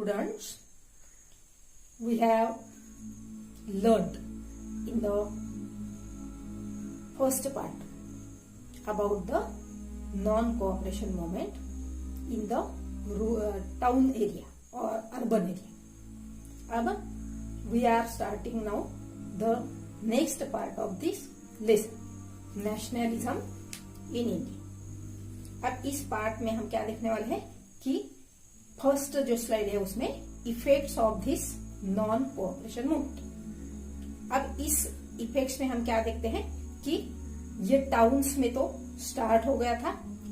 students, we have learned in the first part about the non-cooperation movement in the town area or urban area. अब we are starting now the next part of this lesson, nationalism in India. अब इस part में हम क्या देखने वाले हैं कि फर्स्ट जो स्लाइड है उसमें effects of this non cooperation movement. अब इस इफेक्ट्स में हम क्या देखते हैं कि ये टाउन्स में तो स्टार्ट हो गया था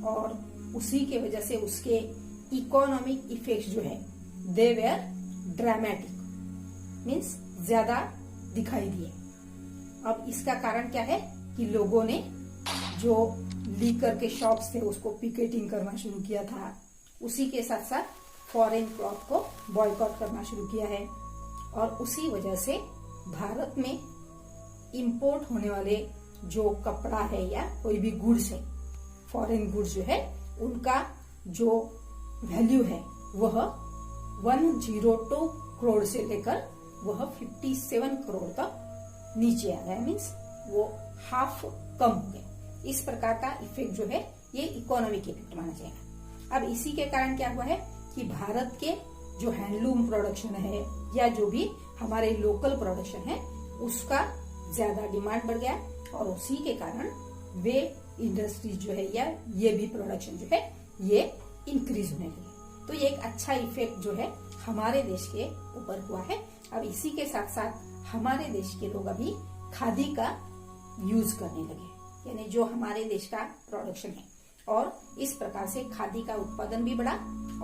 और उसी के वजह से उसके इकोनॉमिक इफेक्ट्स जो है दे वेयर ड्रामेटिक, मीन्स ज्यादा दिखाई दिए। अब इसका कारण क्या है कि लोगों ने जो लीकर के शॉप्स थे उसको पिकेटिंग करना शुरू किया था, उसी के साथ साथ फॉरेन क्लॉथ को बॉयकॉट करना शुरू किया है और उसी वजह से भारत में इंपोर्ट होने वाले जो कपड़ा है या कोई भी गुड्स है, फॉरेन गुड्स जो है, उनका जो वैल्यू है वह 102 करोड़ से लेकर वह 57 करोड़ तक नीचे आ गया, मीन्स वो हाफ कम हो गया। इस प्रकार का इफेक्ट जो है ये इकोनॉमिक इफेक्ट माना जाएगा। अब इसी के कारण क्या हुआ है कि भारत के जो हैंडलूम प्रोडक्शन है या जो भी हमारे लोकल प्रोडक्शन है उसका ज्यादा डिमांड बढ़ गया और उसी के कारण वे इंडस्ट्रीज जो है या ये भी प्रोडक्शन जो है ये इंक्रीज होने लगे। तो ये एक अच्छा इफेक्ट जो है हमारे देश के ऊपर हुआ है। अब इसी के साथ साथ हमारे देश के लोग अभी खादी का यूज करने लगे, यानी जो हमारे देश का प्रोडक्शन है, और इस प्रकार से खादी का उत्पादन भी बढ़ा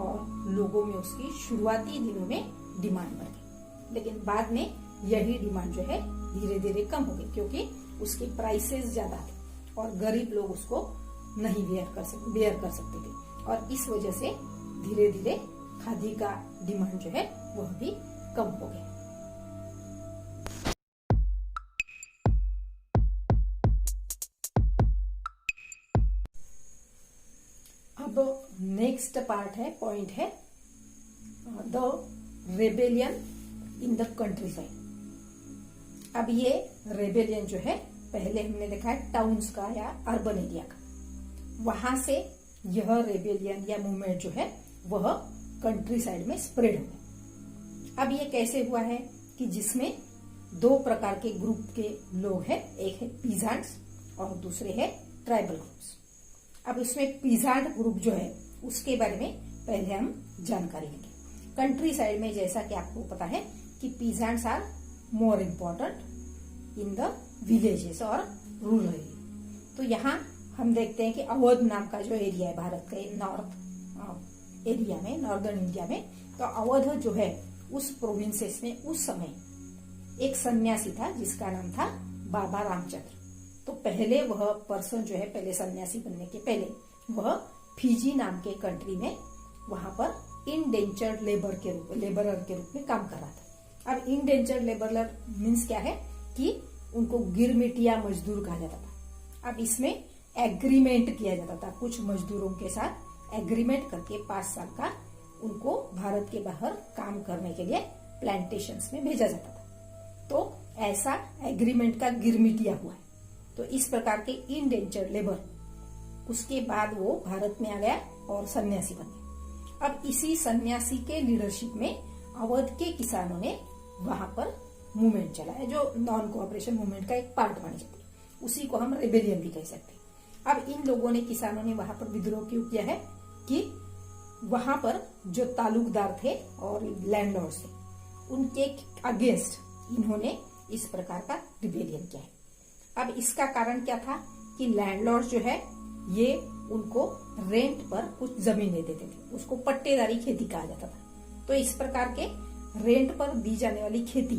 और लोगों में उसकी शुरुआती दिनों में डिमांड बढ़ गई। लेकिन बाद में यही डिमांड जो है धीरे धीरे कम हो गई क्योंकि उसके प्राइसेस ज्यादा थे और गरीब लोग उसको नहीं बेयर कर सकते थे और इस वजह से धीरे धीरे खादी का डिमांड जो है वह भी कम हो गया। अब नेक्स्ट पार्ट है, पॉइंट है the rebellion in the country side. अब ये रेबेलियन जो है पहले हमने देखा है टाउन्स का या अर्बन एरिया का, वहां से यह रेबेलियन या मूवमेंट जो है वह कंट्री साइड में स्प्रेड हो गया। अब ये कैसे हुआ है कि जिसमें दो प्रकार के ग्रुप के लोग हैं, एक है पीजांट्स और दूसरे है ट्राइबल ग्रुप्स। अब इसमें पीजांट ग्रुप जो है उसके बारे में पहले हम जानकारी लेंगे। कंट्री साइड में जैसा कि आपको पता है कि peasants are more important in the villages और रूरल एरिया। तो यहाँ हम देखते हैं कि अवध नाम का जो एरिया है भारत के नॉर्थ एरिया में, नॉर्दर्न इंडिया में, तो अवध जो है उस प्रोविंसेस में उस समय एक सन्यासी था जिसका नाम था बाबा रामचंद्र। तो पहले वह पर्सन जो है, पहले सन्यासी बनने के पहले वह फिजी नाम के कंट्री में वहां पर इंडेंचर्ड लेबरर के रूप में काम कर रहा था। अब इंडेंचर्ड लेबरर मीन्स क्या है कि उनको गिरमिटिया मजदूर कहा जाता था। अब इसमें एग्रीमेंट किया जाता था, कुछ मजदूरों के साथ एग्रीमेंट करके 5 साल का उनको भारत के बाहर काम करने के लिए प्लांटेशंस में भेजा जाता था। तो ऐसा एग्रीमेंट का गिरमिटिया हुआ है। तो इस प्रकार के इंडेंचर्ड लेबर उसके बाद वो भारत में आ गया और सन्यासी बन गया। अब इसी सन्यासी के लीडरशिप में अवध के किसानों ने वहां पर मूवमेंट चलाया जो नॉन कोऑपरेशन मूवमेंट का एक पार्ट मानी जाती है, उसी को हम रेबेलियन भी कह सकते हैं। अब इन लोगों ने, किसानों ने वहां पर विद्रोह क्यों किया है कि वहां पर जो तालुकदार थे और लैंडलॉर्ड्स थे उनके अगेंस्ट इन्होंने इस प्रकार का रिबेलियन किया है। अब इसका कारण क्या था कि लैंडलॉर्ड जो है ये उनको रेंट पर कुछ जमीन दे देते थे, उसको पट्टेदारी खेती कहा जाता था। तो इस प्रकार के रेंट पर दी जाने वाली खेती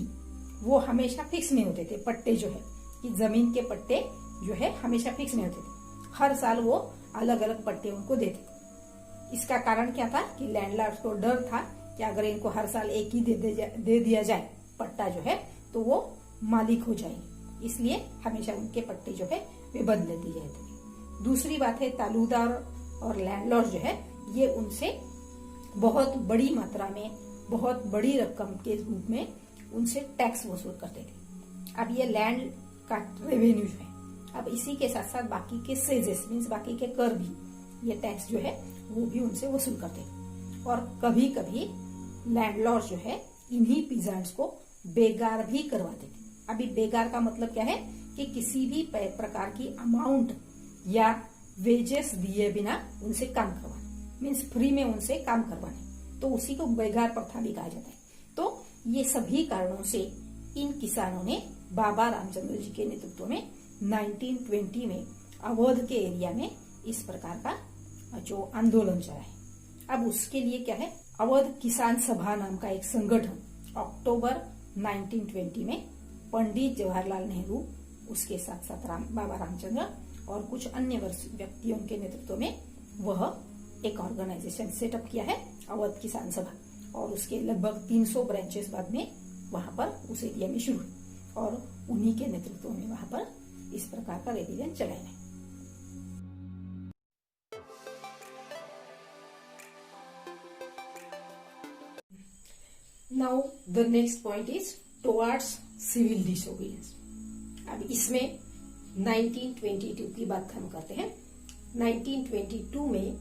वो हमेशा फिक्स नहीं होते थे। पट्टे जो है कि जमीन के पट्टे जो है हमेशा फिक्स नहीं होते थे, हर साल वो अलग अलग पट्टे उनको देते थे। इसका कारण क्या था कि लैंडलॉर्ड को डर था कि अगर इनको हर साल एक ही दे दिया जाए पट्टा जो है तो वो मालिक हो जाएंगे, इसलिए हमेशा उनके पट्टे जो है वे बदले दिए जाते थे। दूसरी बात है तालुकदार और लैंडलॉर्ड जो है ये उनसे बहुत बड़ी मात्रा में बहुत बड़ी रकम के रूप में उनसे टैक्स वसूल करते थे। अब ये लैंड का रेवेन्यू जो है, अब इसी के साथ साथ बाकी के सेजेस मीन्स बाकी के कर भी, ये टैक्स जो है वो भी उनसे वसूल करते थे। और कभी कभी लैंडलॉर्ड जो है इन्हीं पीजेंट्स को बेगार भी करवाते थे। अभी बेगार का मतलब क्या है कि किसी भी प्रकार की अमाउंट या वेजेस दिए बिना उनसे काम करवाना, मीन्स फ्री में उनसे काम करवाने, तो उसी को बेगार प्रथा भी कहा जाता है। तो ये सभी कारणों से इन किसानों ने बाबा रामचंद्र जी के नेतृत्व में 1920 में अवध के एरिया में इस प्रकार का जो आंदोलन चला है। अब उसके लिए क्या है, अवध किसान सभा नाम का एक संगठन अक्टूबर 1920 में पंडित जवाहरलाल नेहरू, उसके साथ साथ बाबा रामचंद्र और कुछ अन्य व्यक्तियों के नेतृत्व में वह एक ऑर्गेनाइजेशन सेटअप किया है, अवध किसान सभा। और उसके लगभग 300 ब्रांचेस बाद में वहां पर उस एरिया में शुरू हुई और उन्हीं के नेतृत्व में वहां पर इस प्रकार का रेबिलियन चलाया है। Now the next point is towards civil disobedience. अब इसमें 1922 की बात हम करते हैं। 1922 में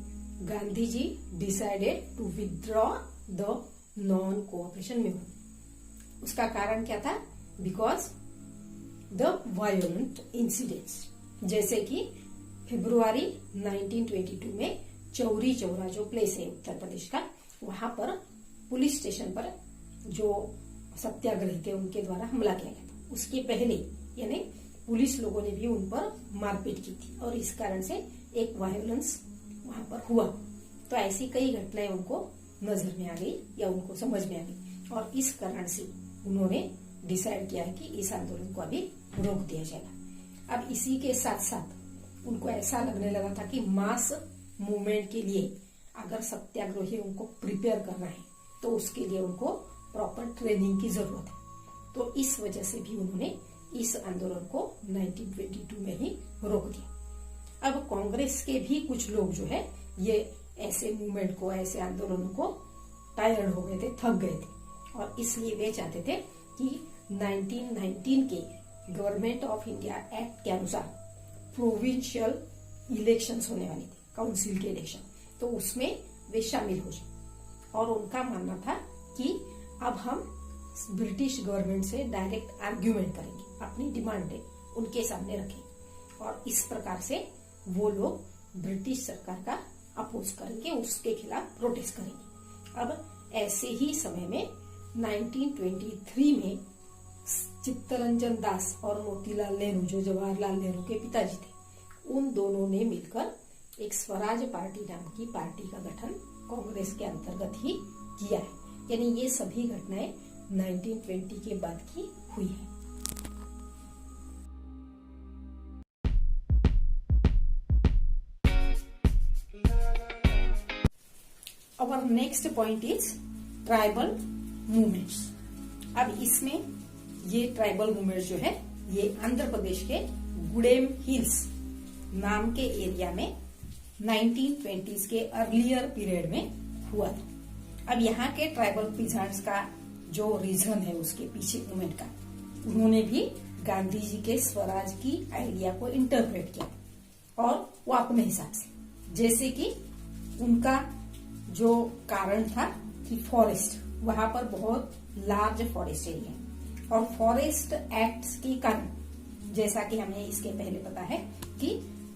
Gandhi ji decided to withdraw the non cooperation movement. उसका कारण क्या था, बिकॉज द वायोलेंट इंसिडेंट्स, जैसे कि फरवरी 1922 में चौरी चौरा जो प्लेस है उत्तर प्रदेश का, वहां पर पुलिस स्टेशन पर जो सत्याग्रही थे उनके द्वारा हमला किया गया था। उसके पहले यानी पुलिस लोगों ने भी उन पर मारपीट की थी और इस कारण से एक वायोलेंस वहां पर हुआ। तो ऐसी कई घटनाएं उनको नजर में आ गई या उनको समझ में आ गई और इस कारण से उन्होंने डिसाइड किया है कि इस आंदोलन को अभी रोक दिया जाएगा। अब इसी के साथ साथ उनको ऐसा लगने लगा था कि मास मूवमेंट के लिए अगर सत्याग्रहियों को प्रिपेयर करना है तो उसके लिए उनको प्रॉपर ट्रेनिंग की जरूरत है। तो इस वजह से भी उन्होंने इस आंदोलन को 1922 में ही रोक दिया। अब कांग्रेस के भी कुछ लोग जो है ये ऐसे मूवमेंट को, ऐसे आंदोलनों को टायर्ड हो गए थे, थक गए थे और इसलिए वे चाहते थे कि 1919 के गवर्नमेंट ऑफ इंडिया एक्ट के अनुसार प्रोविंशियल इलेक्शंस होने वाली थी, काउंसिल के इलेक्शन, तो उसमें वे शामिल हो जाए। और उनका मानना था कि अब हम ब्रिटिश गवर्नमेंट से डायरेक्ट आर्ग्यूमेंट करेंगे, अपनी डिमांड उनके सामने रखेंगे और इस प्रकार से वो लोग ब्रिटिश सरकार का अपोज करेंगे, उसके खिलाफ प्रोटेस्ट करेंगे। अब ऐसे ही समय में 1923 में चित्तरंजन दास और मोतीलाल नेहरू जो जवाहरलाल नेहरू के पिताजी थे, उन दोनों ने मिलकर एक स्वराज पार्टी नाम की पार्टी का गठन कांग्रेस के अंतर्गत ही किया है। यानी ये सभी घटनाएं 1920 के बाद की हुई है। Our next point is tribal movements. अब इसमें ये ट्राइबल मूवमेंट जो है ये आंध्र प्रदेश के गुडेम हिल्स नाम के एरिया में 1920s के अर्लियर पीरियड में हुआ था। अब यहाँ के ट्राइबल पीजेंट्स का जो रीजन है उसके पीछे मूवमेंट का, उन्होंने भी गांधी जी के स्वराज की आइडिया को इंटरप्रेट किया और वो अपने हिसाब से, जैसे कि उनका जो कारण था कि फॉरेस्ट, वहां पर बहुत लार्ज फॉरेस्ट एरिया है और फॉरेस्ट एक्ट्स के कारण, जैसा कि हमें इसके पहले पता है कि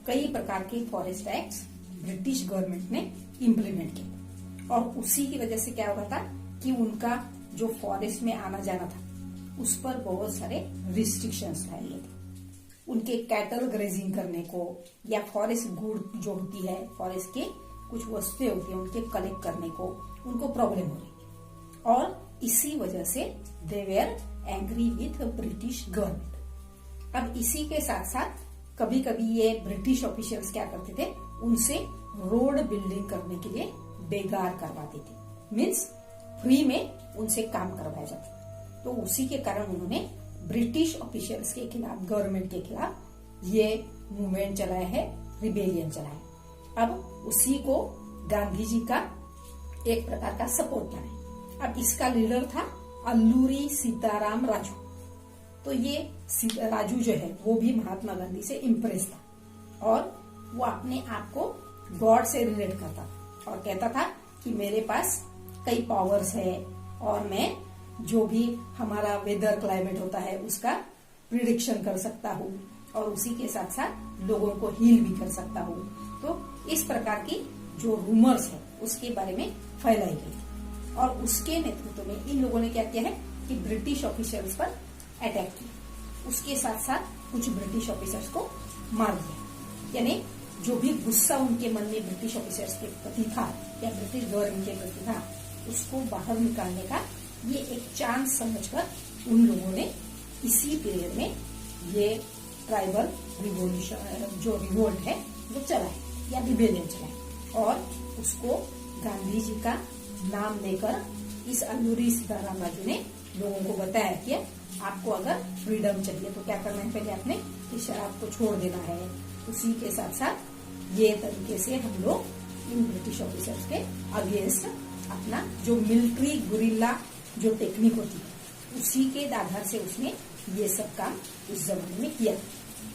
कई प्रकार के फॉरेस्ट एक्ट्स ब्रिटिश गवर्नमेंट ने इम्प्लीमेंट किए और उसी की वजह से क्या हो रहा था कि उनका जो फॉरेस्ट में आना जाना था उस पर बहुत सारे रिस्ट्रिक्शंस लगाए गए थे। उनके कैटल ग्रेजिंग करने को या फॉरेस्ट गुड जो होती है, फॉरेस्ट के कुछ वस्तुएं होती है उनके कलेक्ट करने को उनको प्रॉब्लम हो रही और इसी वजह से they were angry with British government. अब इसी के साथ साथ कभी कभी ये ब्रिटिश ऑफिशियल्स क्या करते थे, उनसे रोड बिल्डिंग करने के लिए बेगार करवाते थे, मीन्स फ्री में उनसे काम करवाया जाता। तो उसी के कारण उन्होंने ब्रिटिश ऑफिशियल्स के खिलाफ, गवर्नमेंट के खिलाफ ये मूवमेंट चलाया है, रिबेलियन चलाया है। अब उसी को गांधी जी का एक प्रकार का सपोर्ट था। अब इसका लीडर था अल्लूरी सीताराम राजू। तो ये राजू जो है वो भी महात्मा गांधी से इम्प्रेस था और वो अपने आप को गॉड से रिलेट करता था और कहता था कि मेरे पास कई पावर्स है और मैं जो भी हमारा वेदर क्लाइमेट होता है उसका प्रिडिक्शन कर सकता हूँ और उसी के साथ साथ लोगों को हील भी कर सकता हूँ। तो इस प्रकार की जो रूमर्स है उसके बारे में फैलाई गई और उसके नेतृत्व में इन लोगों ने क्या किया है कि ब्रिटिश ऑफिसर्स पर अटैक किया। उसके साथ साथ कुछ ब्रिटिश ऑफिसर्स को मार दिया, यानी जो भी गुस्सा उनके मन में ब्रिटिश ऑफिसर्स के प्रति था या ब्रिटिश गवर्नमेंट के प्रति था उसको बाहर निकालने का ये एक चांस समझकर उन लोगों ने इसी पीरियड में ये ट्राइबल रिवोल्यूशन जो रिवोल्ट है वो चलाए या रिबेलियन चलाए और उसको गांधी जी का नाम लेकर इस अल्लूरी सीताराम राजू ने लोगों को बताया कि आपको अगर फ्रीडम चाहिए तो क्या करना है, पहले आपने इस शराब को छोड़ देना है। उसी के साथ साथ ये तरीके से हम लोग इन ब्रिटिश ऑफिसर्स के अगेंस्ट अपना जो मिलिट्री गुरिल्ला जो टेक्निक होती है उसी के आधार से उसने ये सब काम उस जमाने में किया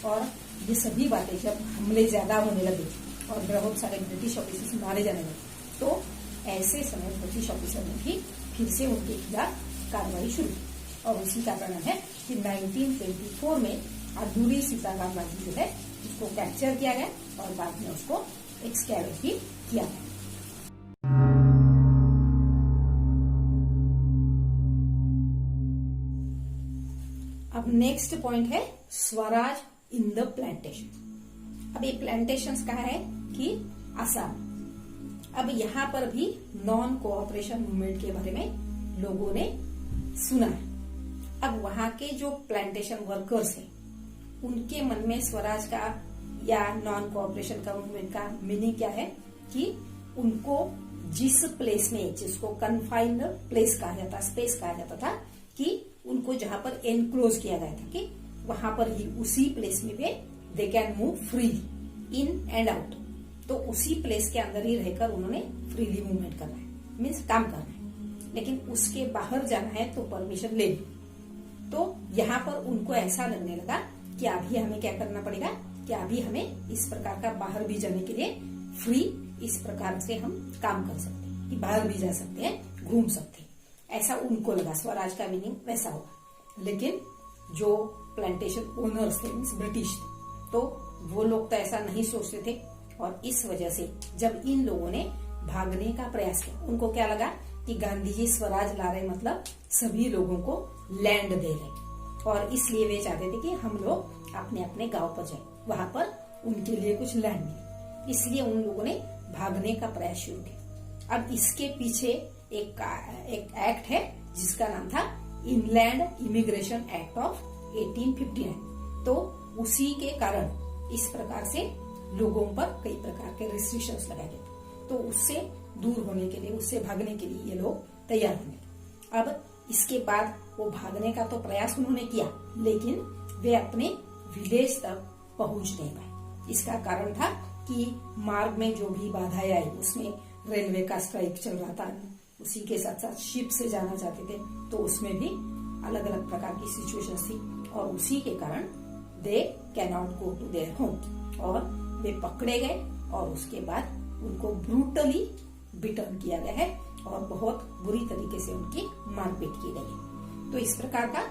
और ये सभी बातें जब हमले ज्यादा होने लगे और बहुत सारे ब्रिटिश ऑफिसर्स मारे जाने लगे तो ऐसे समय ब्रिटिश ऑफिसर ने भी फिर से उनके खिलाफ कार्रवाई शुरू की और उसी का कारण है कि 1924 में अल्लूरी सीताराम राजू जो है उसको कैप्चर किया गया और बाद में उसको एक्सकैवेट भी किया गया। अब नेक्स्ट पॉइंट है स्वराज इन द प्लांटेशन। अब ये प्लांटेशंस कहाँ है कि आसाम। अब यहाँ पर भी नॉन कोऑपरेशन मूवमेंट के बारे में लोगों ने सुना है। अब वहाँ के जो प्लांटेशन वर्कर्स हैं उनके मन में स्वराज का या नॉन कोऑपरेशन का मूवमेंट का मीनिंग क्या है कि उनको जिस प्लेस में जिसको कन्फाइंड प्लेस कहा जाता स्पेस कहा जाता था कि उनको जहां पर एनक्लोज किया गया था कि वहां पर ही उसी प्लेस में भी they can move freely in and out. तो उसी प्लेस के अंदर ही रहकर उन्होंने फ्रीली मूवमेंट करना है, मीन्स काम करना है, लेकिन उसके बाहर जाना है तो परमिशन ले ली। तो यहाँ पर उनको ऐसा लगने लगा कि अभी हमें क्या करना पड़ेगा कि अभी हमें इस प्रकार का बाहर भी जाने के लिए फ्री इस प्रकार से हम काम कर सकते हैं कि बाहर भी जा सकते हैं, घूम सकते हैं। ऐसा उनको लगा, स्वराज का मीनिंग वैसा होगा। लेकिन जो प्लांटेशन ओनर्स थे मीन्स ब्रिटिश थे तो वो लोग तो ऐसा नहीं सोचते थे और इस वजह से जब इन लोगों ने भागने का प्रयास किया उनको क्या लगा कि गांधी जी स्वराज ला रहे मतलब सभी लोगों को लैंड दे रहे और इसलिए वे चाहते थे कि हम लोग अपने अपने गांव पर जाए, वहां पर उनके लिए कुछ लैंड मिले। इसलिए उन लोगों ने भागने का प्रयास शुरू किया। अब इसके पीछे एक एक्ट है जिसका नाम था इनलैंड इमिग्रेशन एक्ट ऑफ 1859। तो उसी के कारण इस प्रकार से लोगों पर कई प्रकार के रिस्ट्रिक्शंस लगाए गए। तो उससे दूर होने के लिए, उससे भागने के लिए ये लोग तैयार होंगे। अब इसके बाद वो भागने का तो प्रयास उन्होंने किया लेकिन वे अपने विलेज तक पहुंच नहीं पाए। इसका कारण था कि मार्ग में जो भी बाधाएं आई उसमें रेलवे का स्ट्राइक चल रहा था, उसी के साथ साथ शिप से जाना चाहते थे तो उसमें भी अलग अलग प्रकार की सिचुएशन थी और उसी के कारण they can not go to their home और वे पकड़े गए और उसके बाद उनको ब्रूटली बिटर्न किया गया है और बहुत बुरी तरीके से उनकी मारपीट की गई है। तो इस प्रकार का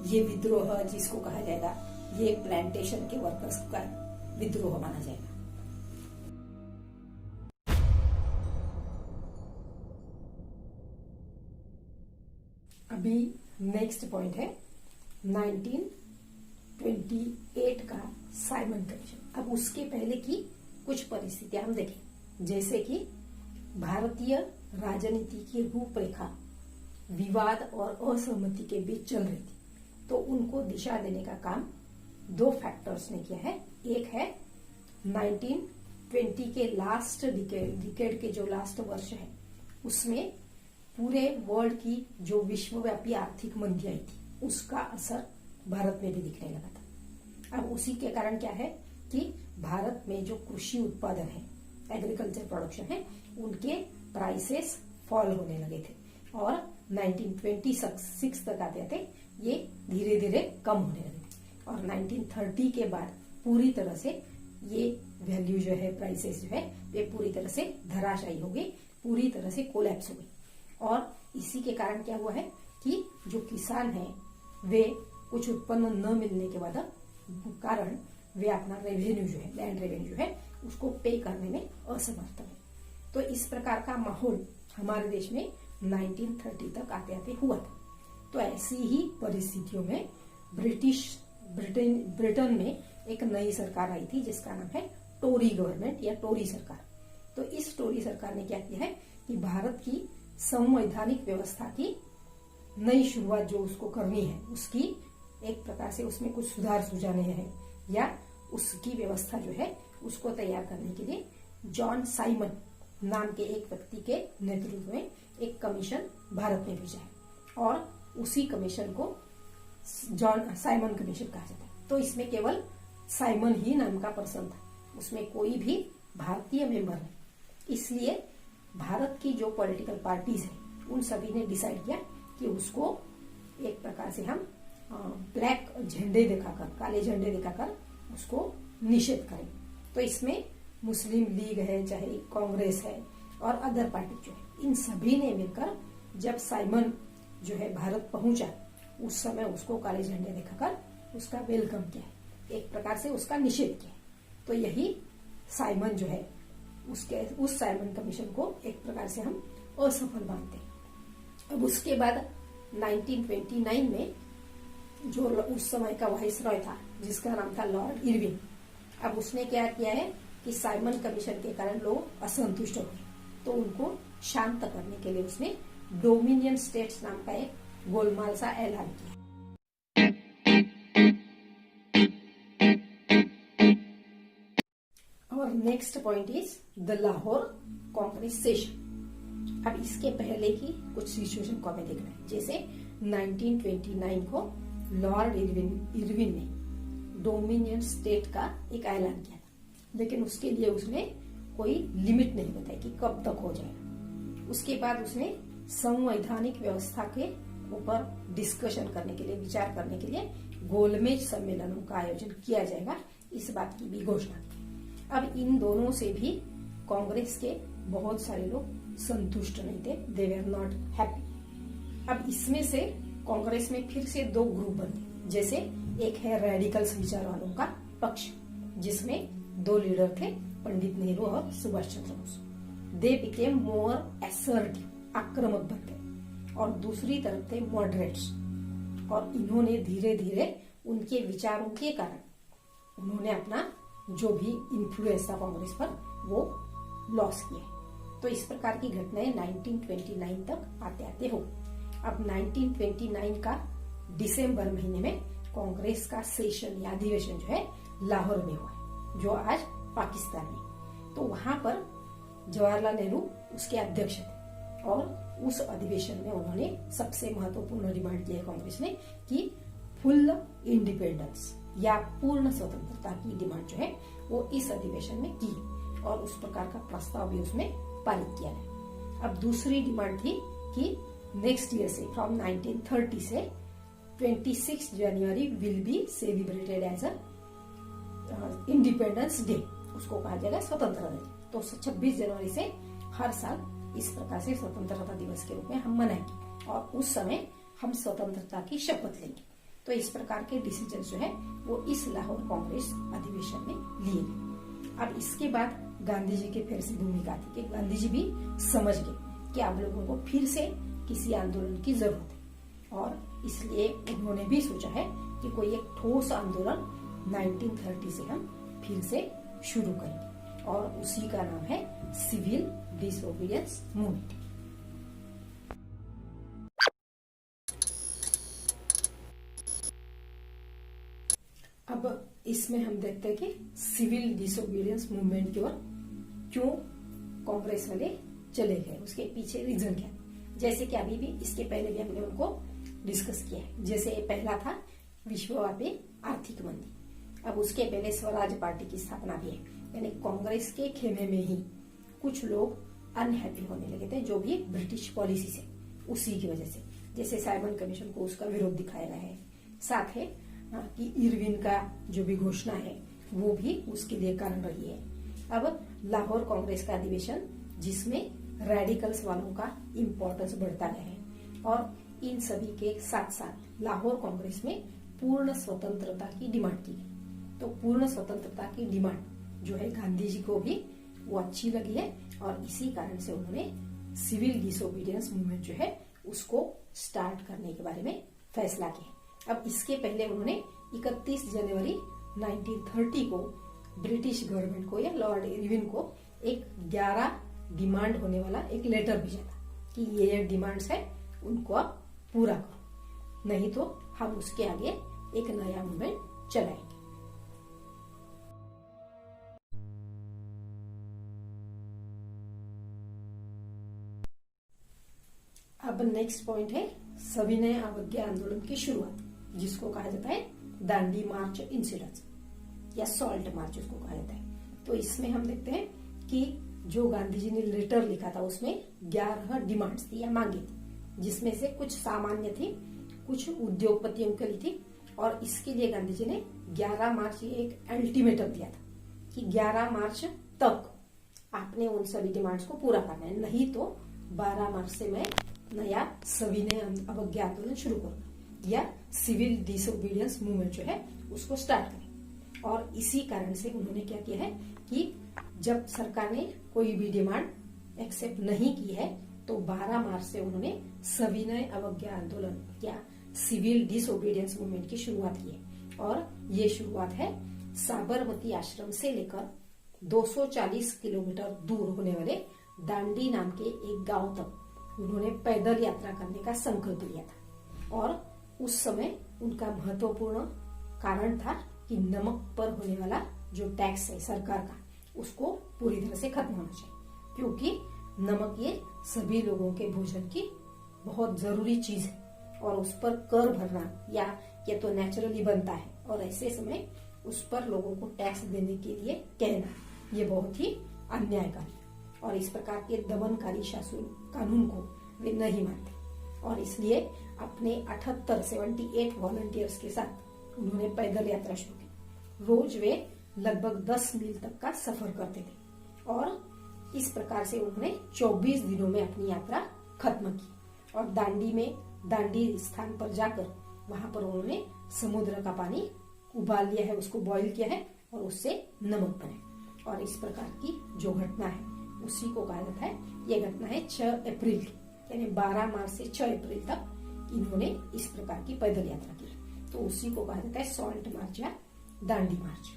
ये विद्रोह जिसको कहा जाएगा ये प्लांटेशन के वर्कर्स का विद्रोह माना जाएगा। अभी नेक्स्ट पॉइंट है 1928 का साइमन कमीशन। अब उसके पहले की कुछ परिस्थितियां हम देखें, जैसे कि भारतीय राजनीति की रूपरेखा विवाद और असहमति के बीच चल रही थी, तो उनको दिशा देने का काम दो फैक्टर्स ने किया है। एक है 1920 के लास्ट डिकेड के जो लास्ट वर्ष है उसमें पूरे वर्ल्ड की जो विश्वव्यापी आर्थिक मंदी आई थी उसका असर भारत में भी दिखने लगा था। अब उसी के कारण क्या है कि भारत में जो कृषि उत्पादन है, एग्रीकल्चर प्रोडक्शन है, उनके प्राइसेस फॉल होने लगे थे और 1926 तक आते आते ये धीरे धीरे कम होने लगे और 1930 के बाद पूरी तरह से ये वैल्यू जो है, प्राइसेस जो है, वे पूरी तरह से धराशायी हो गई, पूरी तरह से कोलैप्स हो गई। और इसी के कारण क्या हुआ है कि जो किसान है वे कुछ उत्पन्न न मिलने के बाद कारण वे अपना रेवेन्यू जो है, लैंड रेवेन्यू जो है, उसको पे करने में असमर्थ है। तो इस प्रकार का माहौल हमारे देश में 1930 तक आते आते हुआ था। तो ऐसी ही परिस्थितियों में ब्रिटेन में एक नई सरकार आई थी जिसका नाम है टोरी गवर्नमेंट या टोरी सरकार। तो इस टोरी सरकार ने क्या किया है कि भारत की संवैधानिक व्यवस्था की नई शुरुआत जो उसको करनी है, उसकी एक प्रकार से उसमें कुछ सुधार सुझाने हैं या उसकी व्यवस्था जो है उसको तैयार करने के लिए जॉन साइमन नाम के एक व्यक्ति के नेतृत्व में एक कमीशन भारत में भेजा है और उसी कमीशन को जॉन साइमन कमीशन कहा जाता है। तो इसमें केवल साइमन ही नाम का पर्सन था, उसमें कोई भी भारतीय मेंबर नहीं। इसलिए भारत की जो पॉलिटिकल पार्टीज है उन सभी ने डिसाइड किया कि उसको एक प्रकार से हम ब्लैक झंडे दिखाकर, काले झंडे दिखाकर उसको निषेध करें। तो इसमें मुस्लिम लीग है, चाहे कांग्रेस है और अदर पार्टी जो है, इन सभी ने मिलकर जब साइमन जो है भारत पहुंचा उस समय उसको काले झंडे दिखाकर उसका वेलकम किया, एक प्रकार से उसका निषेध किया। तो यही साइमन जो है उस साइमन कमीशन को एक प्रकार से हम असफल मानते हैं। अब उसके बाद 1929 में जो उस समय का वाइसरॉय था जिसका नाम था लॉर्ड इरविन, अब उसने क्या किया है कि साइमन कमीशन के कारण लोग असंतुष्ट हो गए, तो उनको शांत करने के लिए उसने डोमिनियन स्टेट्स नाम का एक गोलमाल सा ऐलान किया। और next point is the Lahore Congress session. अब इसके पहले की कुछ सिचुएशन को हमें देखना है। जैसे 1929 को लॉर्ड इरविन ने डोमिनियन स्टेट का एक ऐलान किया था, लेकिन उसके लिए उसने कोई लिमिट नहीं बताई कि कब तक हो जाएगा। उसके बाद उसने संवैधानिक व्यवस्था के ऊपर डिस्कशन करने के लिए, विचार करने के लिए गोलमेज सम्मेलनों का आयोजन किया जाएगा, इस बात की भी घोषणा की। अब इन दोनों से भी कांग्रेस के बहुत सारे लोग संतुष्ट नहीं थे, दे वर नॉट हैप्पी। अब इसमें से कांग्रेस में फिर से दो ग्रुप बने। जैसे एक है रेडिकल्स विचार वालों का पक्ष, जिसमें दो लीडर थे, पंडित नेहरू और Subhash Chandra Bose. They became more assertive, आक्रामक बन गए। और दूसरी तरफ थे मॉडरेट्स, और इन्होंने धीरे धीरे उनके विचारों के कारण उन्होंने अपना जो भी इन्फ्लुएंस था कांग्रेस पर वो लॉस किया। तो इस प्रकार की घटनाएं 1929 तक आते आते हो। अब 1929 का दिसंबर महीने में कांग्रेस का सेशन या अधिवेशन जो है लाहौर में हुआ है, जो आज पाकिस्तान में। तो वहां पर जवाहरलाल नेहरू उसके अध्यक्ष थे और उस अधिवेशन में उन्होंने सबसे महत्वपूर्ण डिमांड की है कांग्रेस ने कि फुल इंडिपेंडेंस या पूर्ण स्वतंत्रता की डिमांड जो है वो इस अधिवेशन में की, और उस प्रकार का प्रस्ताव भी उसमें पारित किया है। अब दूसरी डिमांड थी कि नेक्स्ट ईयर से, फ्रॉम 1930 से 26 January will be celebrated as a independence day, उसको कहा जाएगा स्वतंत्रता दिवस। तो 26 जनवरी से हर साल इस प्रकार से स्वतंत्रता दिवस के रूप में हम मनाएंगे और उस समय हम स्वतंत्रता की शपथ लेंगे। तो इस प्रकार के डिसीजन जो है वो इस लाहौर कांग्रेस अधिवेशन में लिए गए। अब इसके बाद गांधी जी की फिर से भूमिका थी कि गांधी जी भी समझ गए कि आप लोगों को फिर से किसी आंदोलन की जरूरत है, और इसलिए उन्होंने भी सोचा है कि कोई एक ठोस आंदोलन 1930 से हम फिर से शुरू करेंगे, और उसी का नाम है सिविल डिसोबीडियंस मूवमेंट। अब इसमें हम देखते हैं कि सिविल डिसोबीडियंस मूवमेंट की ओर क्यों कांग्रेस वाले चले गए, उसके पीछे रीजन क्या। जैसे कि अभी भी इसके पहले भी हमने उनको डिस्कस किया है। जैसे पहला था विश्वव्यापी आर्थिक मंदी, अब उसके पहले स्वराज पार्टी की स्थापना भी है, यानी कांग्रेस के खेमे में ही कुछ लोग अनहैप्पी होने लगे थे जो भी ब्रिटिश पॉलिसी से, उसी की वजह से, जैसे साइमन कमीशन को उसका विरोध दिखाया गया है, साथ है कि इरविन का जो भी घोषणा है वो भी उसके लिए कारण रही है। अब लाहौर कांग्रेस का अधिवेशन जिसमें रेडिकल्स वालों का इम्पोर्टेंस बढ़ता गया है, और इन सभी के साथ साथ लाहौर कांग्रेस में पूर्ण स्वतंत्रता की डिमांड की गई। तो पूर्ण स्वतंत्रता की डिमांड जो है गांधी जी को भी वो अच्छी लगी है, और इसी कारण से उन्होंने सिविल डिसोबीडियंस मूवमेंट जो है उसको स्टार्ट करने के बारे में फैसला किया। अब इसके पहले उन्होंने 31 जनवरी 1930 को ब्रिटिश गवर्नमेंट को या लॉर्ड इरविन को एक 11 डिमांड होने वाला एक लेटर भेजा था कि ये डिमांड्स है, उनको आप पूरा करो, नहीं तो हम उसके आगे एक नया मूवमेंट चलाएंगे। अब नेक्स्ट पॉइंट है सविनय अवज्ञा आंदोलन की शुरुआत, जिसको कहा जाता है दांडी मार्च इंसिडेंस या सॉल्ट मार्च उसको कहा जाता है। तो इसमें हम देखते हैं कि जो गांधी जी ने लेटर लिखा था उसमें 11 डिमांड्स थी या मांगे थी, जिसमें से कुछ सामान्य थी, कुछ उद्योगपतियों के लिए थी, और इसके लिए गांधी जी ने 11 मार्च ये एक अल्टीमेटम दिया था कि 11 मार्च तक आपने उन सभी डिमांड्स को पूरा करना है, नहीं तो 12 मार्च से मैं नया सविनय अवज्ञा आंदोलन शुरू करूंगा या सिविल डिसोबीडियंस मूवमेंट जो है उसको स्टार्ट करें। और इसी कारण से उन्होंने क्या किया है कि जब सरकार ने कोई भी डिमांड एक्सेप्ट नहीं की है तो 12 मार्च से उन्होंने सविनय अवज्ञा आंदोलन या सिविल डिसोबीडियंस मूवमेंट की शुरुआत की है। और ये शुरुआत है साबरमती आश्रम से लेकर 240 किलोमीटर दूर होने वाले दांडी नाम के एक गांव तक उन्होंने पैदल यात्रा करने का संकल्प लिया था। और उस समय उनका महत्वपूर्ण कारण था कि नमक पर होने वाला जो टैक्स है सरकार का, उसको पूरी तरह से खत्म होना चाहिए, क्योंकि नमक ये सभी लोगों के भोजन की बहुत जरूरी चीज है, और उस पर कर भरना या ये तो नेचुरली बनता है, और ऐसे समय उस पर लोगों को टैक्स देने के लिए कहना ये बहुत ही अन्यायकारी, और इस प्रकार के दमनकारी शासन कानून को वे नहीं मानते। और इसलिए अपने 78 वॉलंटियर्स के साथ उन्होंने पैदल यात्रा शुरू की। रोज वे लगभग 10 मील तक का सफर करते थे, और इस प्रकार से उन्होंने 24 दिनों में अपनी यात्रा खत्म की। और दांडी स्थान पर जाकर वहां पर उन्होंने समुद्र का पानी उबाल लिया है, उसको बॉईल किया है, और उससे नमक बनाया। और इस प्रकार की जो घटना है उसी को कहा जाता है, यह घटना है 6 अप्रैल की, यानी 12 मार्च से 6 अप्रैल तक इन्होंने इस प्रकार की पैदल यात्रा की, तो उसी को कहा जाता है सॉल्ट मार्च या दांडी मार्च।